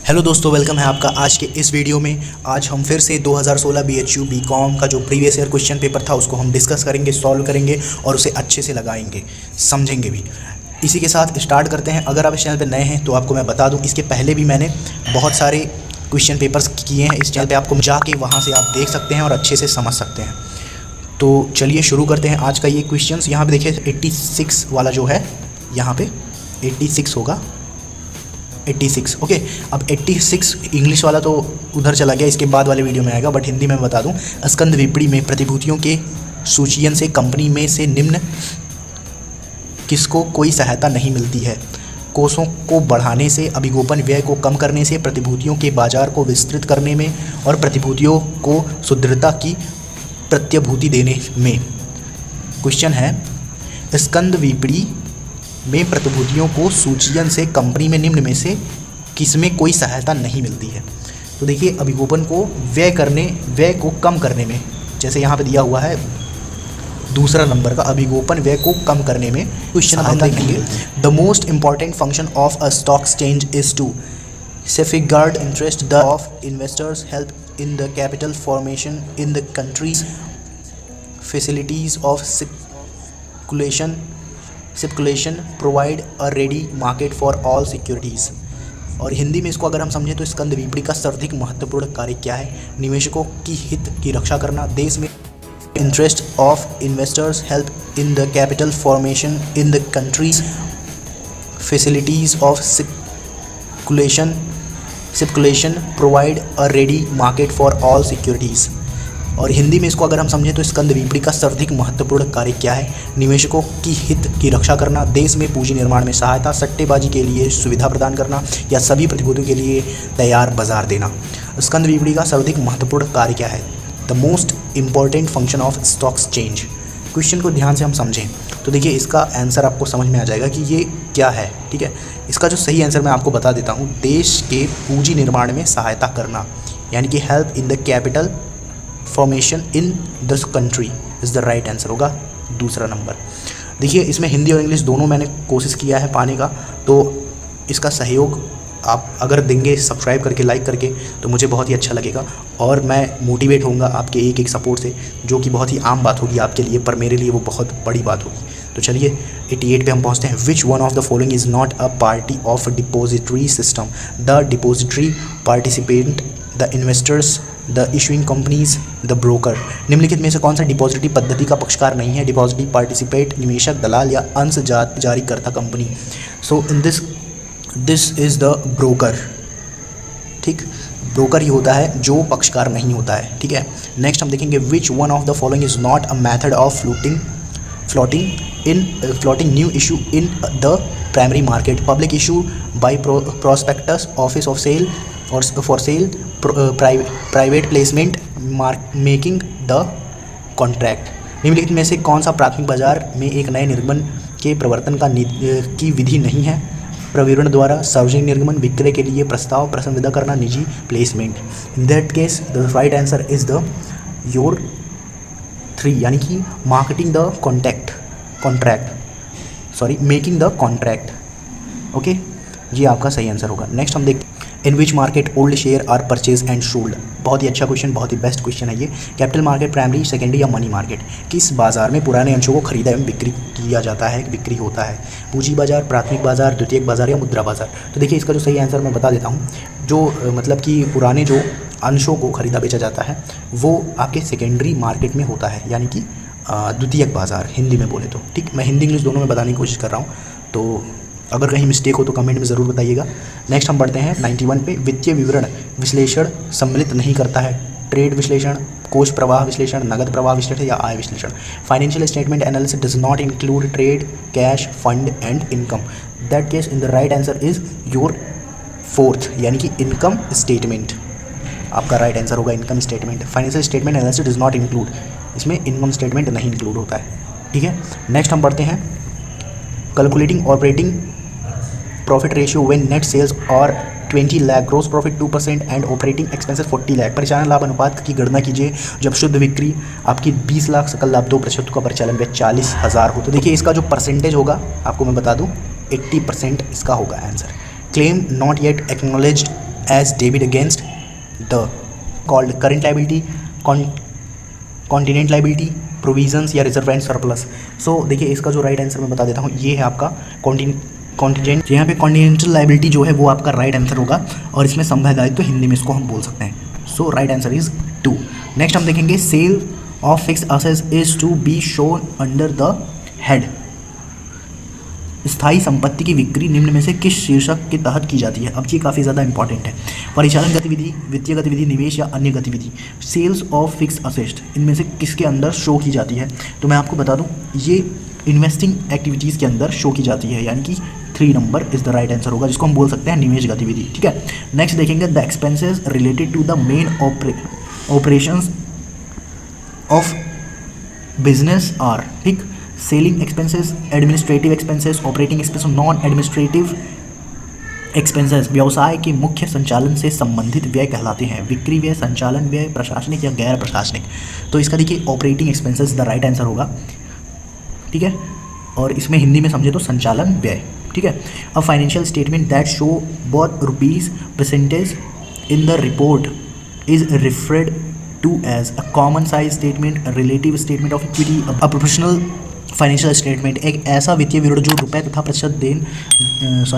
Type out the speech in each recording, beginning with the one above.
Hello दोस्तों, welcome है आपका आज के इस वीडियो में। आज हम फिर से 2016 BHU BCom का जो प्रीवियस ईयर क्वेश्चन पेपर था उसको हम डिस्कस करेंगे, सॉल्व करेंगे और उसे अच्छे से लगाएंगे, समझेंगे भी। इसी के साथ स्टार्ट करते हैं। अगर आप इस चैनल पर नए हैं तो आपको मैं बता दूं, इसके पहले भी मैंने बहुत सारे क्वेश्चन पेपर्स किए हैं इस चैनल पर, आपको जाके वहाँ से आप देख सकते हैं और अच्छे से समझ सकते हैं। तो चलिए शुरू करते हैं आज का ये क्वेश्चन। यहाँ पर देखिए 86 वाला जो है, यहाँ पे 86 होगा, 86। ओके, अब 86 इंग्लिश वाला तो उधर चला गया, इसके बाद वाले वीडियो में आएगा, बट हिंदी में बता दूं। स्कंद विपणी में प्रतिभूतियों के सूचीयन से कंपनी में से निम्न किसको कोई सहायता नहीं मिलती है? कोषों को बढ़ाने से, अभिगोपन व्यय को कम करने से, प्रतिभूतियों के बाजार को विस्तृत करने में और प्रतिभूतियों को सुदृढ़ता की प्रत्यभूति देने में। क्वेश्चन है, स्कंद विपणी में प्रतिभूतियों को सूचीयन से कंपनी में निम्न में से किसमें कोई सहायता नहीं मिलती है? तो देखिए, अभिगोपन को व्यय को कम करने में, जैसे यहाँ पे दिया हुआ है दूसरा नंबर का, अभिगोपन व्यय को कम करने में क्वेश्चन हम देखेंगे। The most important function of a stock exchange is to safeguard interest of investors, help in the capital formation in the country's facilities of circulation, provide a ready market for all securities। और हिंदी में इसको अगर हम समझें तो स्कंद विपणी का सर्वाधिक महत्वपूर्ण कार्य क्या है? निवेशकों की हित की रक्षा करना, देश में interest of investors, help in the capital formation in the countries facilities of circulation, provide a ready market for all securities। और हिंदी में इसको अगर हम समझें तो स्कंद विपणी का सर्वाधिक महत्वपूर्ण कार्य क्या है? निवेशकों की हित की रक्षा करना, देश में पूंजी निर्माण में सहायता, सट्टेबाजी के लिए सुविधा प्रदान करना या सभी प्रतिभूतियों के लिए तैयार बाजार देना। स्कंद विपणी का सर्वाधिक महत्वपूर्ण कार्य क्या है? The most important function of stock exchange. Question को ध्यान से हम समझें तो देखिए इसका आंसर आपको समझ में आ जाएगा कि ये क्या है। ठीक है, इसका जो सही आंसर मैं आपको बता देता हूँ, देश के पूंजी निर्माण में सहायता करना, यानी कि help in the capital formation in the country is the right answer होगा दूसरा नंबर। देखिए इसमें हिंदी और इंग्लिश दोनों मैंने कोशिश किया है पाने का, तो इसका सहयोग आप अगर देंगे सब्सक्राइब करके, लाइक करके, तो मुझे बहुत ही अच्छा लगेगा और मैं मोटिवेट होऊंगा आपके एक एक सपोर्ट से, जो कि बहुत ही आम बात होगी आपके लिए, पर मेरे लिए वो बहुत बड़ी बात होगी। तो चलिए 88 पे हम पहुंचते हैं। विच one of the following is not a party of depository system? The depository, participant, the investors, the issuing companies, the broker. निम्नलिखित में से कौन सा डिपॉजिटरी पद्धति का पक्षकार नहीं है? डिपॉजिटरी, पार्टिसिपेट, निवेशक, दलाल या अंश जारीकर्ता company. So in this is the broker. ठीक, ब्रोकर ही होता है जो पक्षकार नहीं होता है। ठीक है, नेक्स्ट हम देखेंगे, which one of the following is not a method of floating new issue in the primary market? Public issue by prospectus, office of sale और for sale, private placement, making the contract. निम्नलिखित में से कौन सा प्राथमिक बाजार में एक नए निर्गमन के प्रवर्तन की विधि नहीं है? प्रविवरण द्वारा, सार्वजनिक निर्गमन, विक्रय के लिए प्रस्ताव, पसंदीदा करना, निजी placement. In that case the right answer is the your 3, यानी कि marketing the making the contract. Okay, ये आपका सही आंसर होगा। नेक्स्ट हम देखते हैं, in which market old share are purchase and sold? बहुत ही अच्छा क्वेश्चन, बहुत ही बेस्ट क्वेश्चन है ये। कैपिटल मार्केट, प्राइमरी, सेकेंडरी या मनी मार्केट? किस बाजार में पुराने अंशों को खरीदा एवं बिक्री किया जाता है, बिक्री होता है? पूंजी बाजार, प्राथमिक बाजार, द्वितीयक बाजार या मुद्रा बाजार? तो देखिए इसका जो सही आंसर मैं बता देता हूँ, जो मतलब कि पुराने जो अंशों को खरीदा बेचा जाता है वो आपके सेकेंडरी मार्केट में होता है, यानी कि द्वितीयक बाजार हिंदी में बोले तो। ठीक, मैं हिंदी इंग्लिश दोनों में बताने की कोशिश कर रहा हूँ, तो अगर कहीं मिस्टेक हो तो कमेंट में ज़रूर बताइएगा। नेक्स्ट हम बढ़ते हैं 91 पे। वित्तीय विवरण विश्लेषण सम्मिलित नहीं करता है? ट्रेड विश्लेषण, कोष प्रवाह विश्लेषण, नगद प्रवाह विश्लेषण या आय विश्लेषण? Financial statement analysis does not include trade, cash, fund and income. That case in the right answer is your 4th, यानी कि इनकम स्टेटमेंट आपका राइट आंसर होगा, income statement. Financial statement analysis does not include, इसमें income statement नहीं include होता है। ठीक है, नेक्स्ट हम बढ़ते हैं, calculating operating profit ratio when net sales और 20 lakh, gross profit 2% and operating expenses 40 lakh. परिचालन लाभ अनुपात की गणना कीजिए जब शुद्ध बिक्री आपकी 20 लाख, सकल लाभ 2% का परिचालन व्यय 40,000 हो। तो देखिए इसका जो परसेंटेज होगा आपको मैं बता दूं, 80% इसका होगा answer. Claim not yet acknowledged as debit against the called current liability, contingent liability, provisions या रिजर्व एंड सरप्लस। सो देखिए इसका जो राइट आंसर मैं बता देता हूँ, ये है आपका कॉन्टिजेंट। यहाँ पे कॉन्टिनेंटल लाइबिलिटी जो है वो आपका राइट आंसर होगा और इसमें संवैधानिक दायित्व हिंदी में इसको हम बोल सकते हैं। So right answer is 2। Next हम देखेंगे sale of fixed assets is to be shown under the head. स्थायी संपत्ति की बिक्री निम्न में से किस शीर्षक के तहत की जाती है। अब ये काफ़ी ज़्यादा इंपॉर्टेंट है। परिचालन गतिविधि, वित्तीय गतिविधि, निवेश या अन्य गतिविधि। सेल्स ऑफ फिक्स्ड असेट्स इनमें से किसके अंदर शो की जाती है। तो मैं आपको बता दूं ये इन्वेस्टिंग एक्टिविटीज़ के अंदर शो की जाती है, यानी कि 3 number is the right answer होगा, जिसको हम बोल सकते हैं निवेश गतिविधि। ठीक है। नेक्स्ट देखेंगे the expenses related to the main operations of business are. ठीक, selling expenses, administrative expenses, operating expenses, non administrative expenses व्यवसाय के मुख्य संचालन से संबंधित व्यय कहलाते हैं। बिक्री व्यय, संचालन व्यय, प्रशासनिक या गैर प्रशासनिक। तो इसका देखिए operating expenses the right answer होगा। ठीक है, और इसमें हिंदी में समझे तो संचालन व्यय। ठीक है। A financial statement that show both rupees percentage in the report is referred to as a common size statement, relative statement of equity. A professional financial statement एक ऐसा वित्तीय विवरण जो रुपए तथा प्रतिशत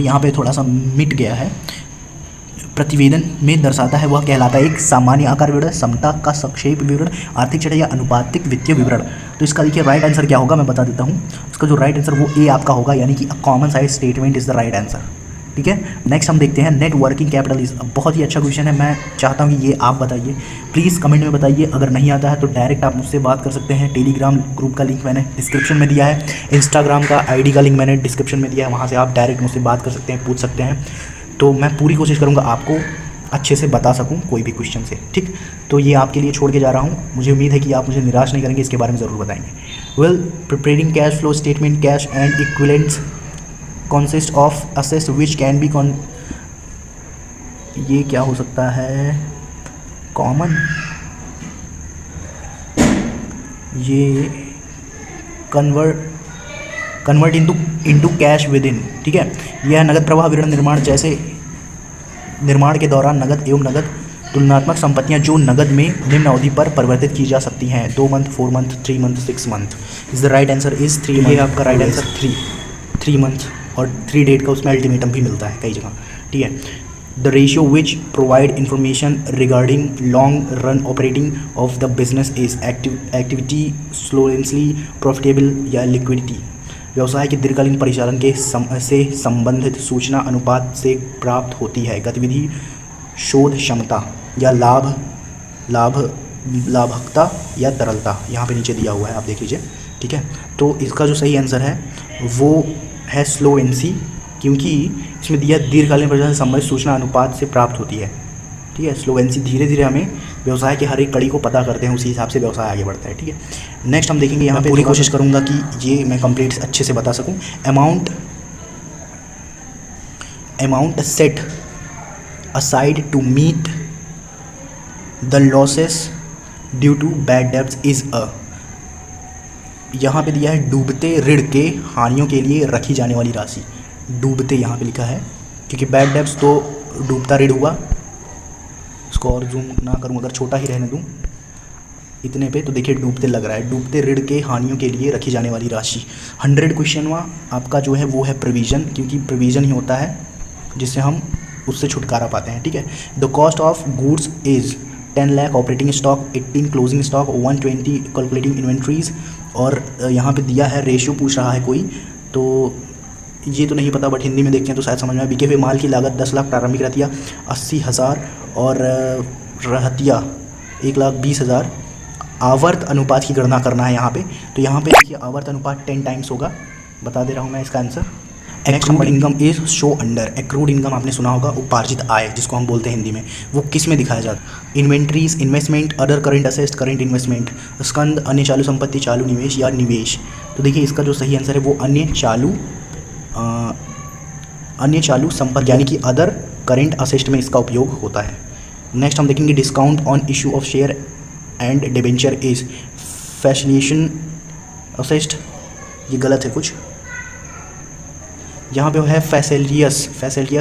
यहाँ पे थोड़ा सा मिट गया है, प्रतिवेदन में दर्शाता है, वह कहलाता है एक सामान्य आकार विवरण, समता का संक्षेप विवरण, आर्थिक छटा या अनुपातिक वित्तीय विवरण। तो इसका देखिए राइट आंसर क्या होगा मैं बता देता हूँ। इसका जो राइट आंसर वो ए आपका होगा, यानी कि अ common size statement is the right answer. ठीक है। नेक्स्ट हम देखते हैं नेट वर्किंग कैपिटल इज। बहुत ही अच्छा क्वेश्चन है, मैं चाहता हूँ कि ये आप बताइए, प्लीज़ कमेंट में बताइए। अगर नहीं आता है तो डायरेक्ट आप मुझसे बात कर सकते हैं। टेलीग्राम ग्रुप का लिंक मैंने डिस्क्रिप्शन में दिया है, इंस्टाग्राम का आईडी का लिंक मैंने डिस्क्रिप्शन में दिया है, वहाँ से आप डायरेक्ट मुझसे बात कर सकते हैं, पूछ सकते हैं। तो मैं पूरी कोशिश करूँगा आपको अच्छे से बता सकूँ कोई भी क्वेश्चन से। ठीक, तो ये आपके लिए छोड़ के जा रहा हूँ। मुझे उम्मीद है कि आप मुझे निराश नहीं करेंगे, इसके बारे में ज़रूर बताएंगे। Well, preparing cash flow statement, cash and equivalents consist of assets which can be ये क्या हो सकता है, कॉमन, ये convert into cash with in. ठीक है। यह नगद प्रवाह विवरण निर्माण, जैसे निर्माण के दौरान नगद एवं नगद तुलनात्मक संपत्तियां जो नगद में निम्न अवधि पर परिवर्तित की जा सकती हैं, 2 month, 4 month, 3 month, 6 month. Is the right answer is 3 month. ये आपका राइट आंसर 3 मंथ और 3 डेट का उसमें अल्टीमेटम भी मिलता है कई जगह। ठीक है। The ratio which provide information regarding long run operating of the business is activity, solvency, profitable या लिक्विडिटी। व्यवसाय के दीर्घकालीन परिचालन के से संबंधित सूचना अनुपात से प्राप्त होती है। गतिविधि, शोध क्षमता या लाभकता या तरलता, यहाँ पे नीचे दिया हुआ है, आप देख लीजिए। ठीक है। तो इसका जो सही आंसर है वो है स्लोएंसी, क्योंकि इसमें दिया दीर्घकालीन परिचालन से संबंधित सूचना अनुपात से प्राप्त होती है। ठीक है। स्लोएंसी, धीरे धीरे हमें व्यवसाय के हर एक कड़ी को पता करते हैं, उसी हिसाब से व्यवसाय आगे बढ़ता है। ठीक है। नेक्स्ट हम देखेंगे, यहाँ पे पूरी कोशिश करूँगा कि ये मैं कंप्लीट अच्छे से बता सकूँ। Amount set aside to meet the losses due to bad debts is a. यहाँ पे दिया है डूबते ऋण के हानियों के लिए रखी जाने वाली राशि। डूबते यहाँ पे लिखा है, क्योंकि बैड डेब्ट्स तो डूबता ऋण हुआ। इसको और जूम ना करूँ, अगर छोटा ही रहने दूँ इतने पे, तो देखिए डूबते लग रहा है। डूबते ऋण के हानियों के लिए रखी जाने वाली राशि। 100 क्वेश्चन आपका जो है वो है प्रोविज़न, क्योंकि प्रोविज़न ही होता है जिससे हम उससे छुटकारा पाते हैं। ठीक है। The cost of goods is 10 lakh operating stock, 18 closing stock, 120 calculating inventories. और यहाँ पे दिया है रेशियो पूछ रहा है कोई, तो ये तो नहीं पता, बट हिंदी में देखते हैं तो शायद समझ में आए। बिके हुए माल की लागत 10 लाख, प्रारंभिक रहतिया 80,000 और रहतिया 1,20,000। आवर्त अनुपात की गणना करना है यहाँ पे, तो यहाँ पे देखिए आवर्त अनुपात 10 टाइम्स होगा। बता दे रहा हूँ मैं इसका answer. Accrued income is show under. Accrued income आपने सुना होगा, उपार्जित आय जिसको हम बोलते हैं हिंदी में, वो किस में दिखाया जाता है। Inventories, investment, other current assets, current investment, स्कंद, अन्य चालू संपत्ति, चालू निवेश या निवेश। तो देखिए इसका जो सही आंसर है वो अन्य चालू संपत्ति, यानी कि अदर करेंट असेट में इसका उपयोग होता है। नेक्स्ट हम देखेंगे discount on issue of share and debenture is facilitation asset. ये गलत है कुछ, यहाँ पे है fictitious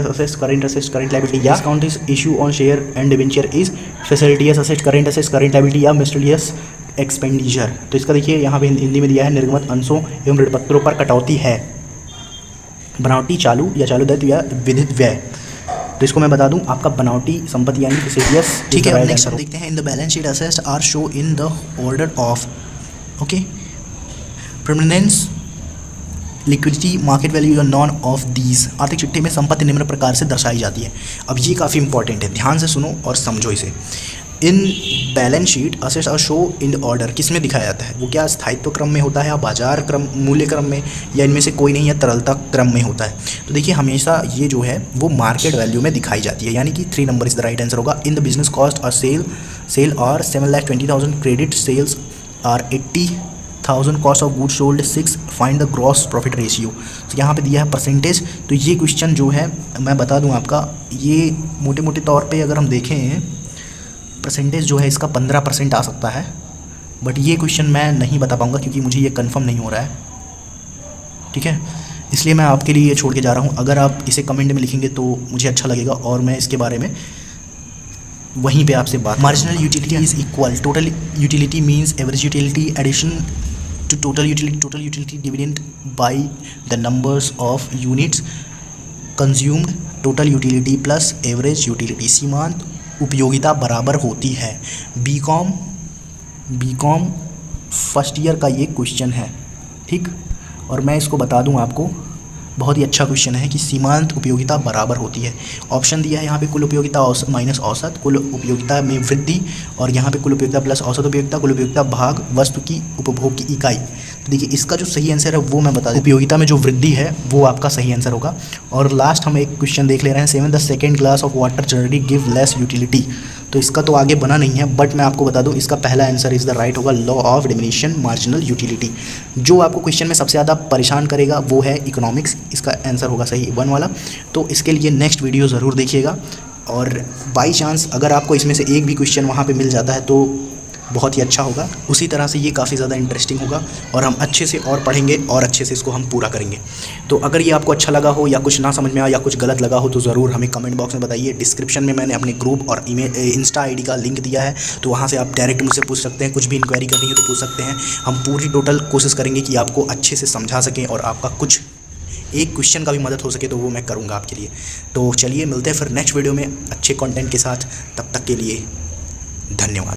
assets current assets current liability या discount is issue on share and debenture is fictitious assets current liability या मिसलेनियस एक्सपेंडिचर। तो इसका देखिए यहाँ पे हिंदी में दिया है निर्गमत अंशों एवं ऋणपत्रों पर कटौती है, बनावटी चालू या चालू दायित्व या विधित व्यय। तो इसको मैं बता दूं आपका बनावटी संपत्ति यानी फैसिलिटियस। ठीक है, नेक्स्ट हम देखते हैं in the balance sheet assets are show in the order of okay permanence liquidity market value या नॉन ऑफ दीज। आर्थिक चिट्ठे में संपत्ति निम्न प्रकार से दर्शाई जाती है। अब ये काफ़ी इंपॉर्टेंट है, ध्यान से सुनो और समझो इसे। In balance sheet assets are show in order, किस में दिखाया जाता है? वो क्या स्थायित्व क्रम में होता है या बाजार क्रम मूल्य क्रम में या इनमें से कोई नहीं या तरलता क्रम में होता है? तो देखिए हमेशा ये जो है वो मार्केट वैल्यू में दिखाई जाती है, यानी कि 3 number is the right answer होगा। इन द बिजनेस कॉस्ट और सेल और 7,20,000 credit sales are 80,000 cost of good sold 6 find the gross profit ratio. तो यहाँ पे दिया है परसेंटेज। तो ये क्वेश्चन जो है मैं बता दूँ आपका, ये मोटे मोटे तौर पर अगर हम देखें परसेंटेज जो है इसका 15% आ सकता है, बट ये क्वेश्चन मैं नहीं बता पाऊँगा क्योंकि मुझे ये कंफर्म नहीं हो रहा है। ठीक है, इसलिए मैं आपके लिए ये छोड़ के जा रहा हूँ। अगर आप इसे कमेंट में लिखेंगे तो मुझे अच्छा लगेगा और मैं इसके बारे में वहीं पे आपसे बात। Marginal utility is equal total utility means average utility addition to total utility dividend by the numbers of units consumed total utility plus average utility. सीमांत उपयोगिता बराबर होती है। बीकॉम फर्स्ट ईयर का ये क्वेश्चन है, ठीक। और मैं इसको बता दूं आपको, बहुत ही अच्छा क्वेश्चन है कि सीमांत उपयोगिता बराबर होती है। ऑप्शन दिया है यहाँ पे कुल उपयोगिता औसत माइनस औसत, कुल उपयोगिता में वृद्धि, और यहाँ पे कुल उपयोगिता प्लस औसत उपयोगिता, कुल उपयोगिता भाग वस्तु की उपभोग की इकाई। तो देखिए इसका जो सही आंसर है वो मैं बता दूं, उपयोगिता में जो वृद्धि है वो आपका सही आंसर होगा। और लास्ट हम एक क्वेश्चन देख ले रहे हैं, 7 the second glass of water generally give less utility. तो इसका तो आगे बना नहीं है, बट मैं आपको बता दूं इसका पहला आंसर इज़ द राइट होगा, law of diminishing marginal utility. जो आपको क्वेश्चन में सबसे ज़्यादा परेशान करेगा वो है इकोनॉमिक्स, इसका आंसर होगा सही 1 वाला। तो इसके लिए नेक्स्ट वीडियो ज़रूर देखिएगा, और बाई चांस अगर आपको इसमें से एक भी क्वेश्चन वहाँ पे मिल जाता है तो बहुत ही अच्छा होगा। उसी तरह से ये काफ़ी ज़्यादा इंटरेस्टिंग होगा और हम अच्छे से और पढ़ेंगे और अच्छे से इसको हम पूरा करेंगे। तो अगर ये आपको अच्छा लगा हो या कुछ ना समझ में आया या कुछ गलत लगा हो तो ज़रूर हमें कमेंट बॉक्स में बताइए। डिस्क्रिप्शन में मैंने अपने ग्रुप और इंस्टा आईडी का लिंक दिया है, तो वहाँ से आप डायरेक्ट मुझसे पूछ सकते हैं। कुछ भी इंक्वायरी करनी है तो पूछ सकते हैं। हम पूरी टोटल कोशिश करेंगे कि आपको अच्छे से समझा सकें और आपका कुछ एक क्वेश्चन का भी मदद हो सके तो वो मैं करूँगा आपके लिए। तो चलिए मिलते हैं फिर नेक्स्ट वीडियो में अच्छे कंटेंट के साथ। तब तक के लिए धन्यवाद।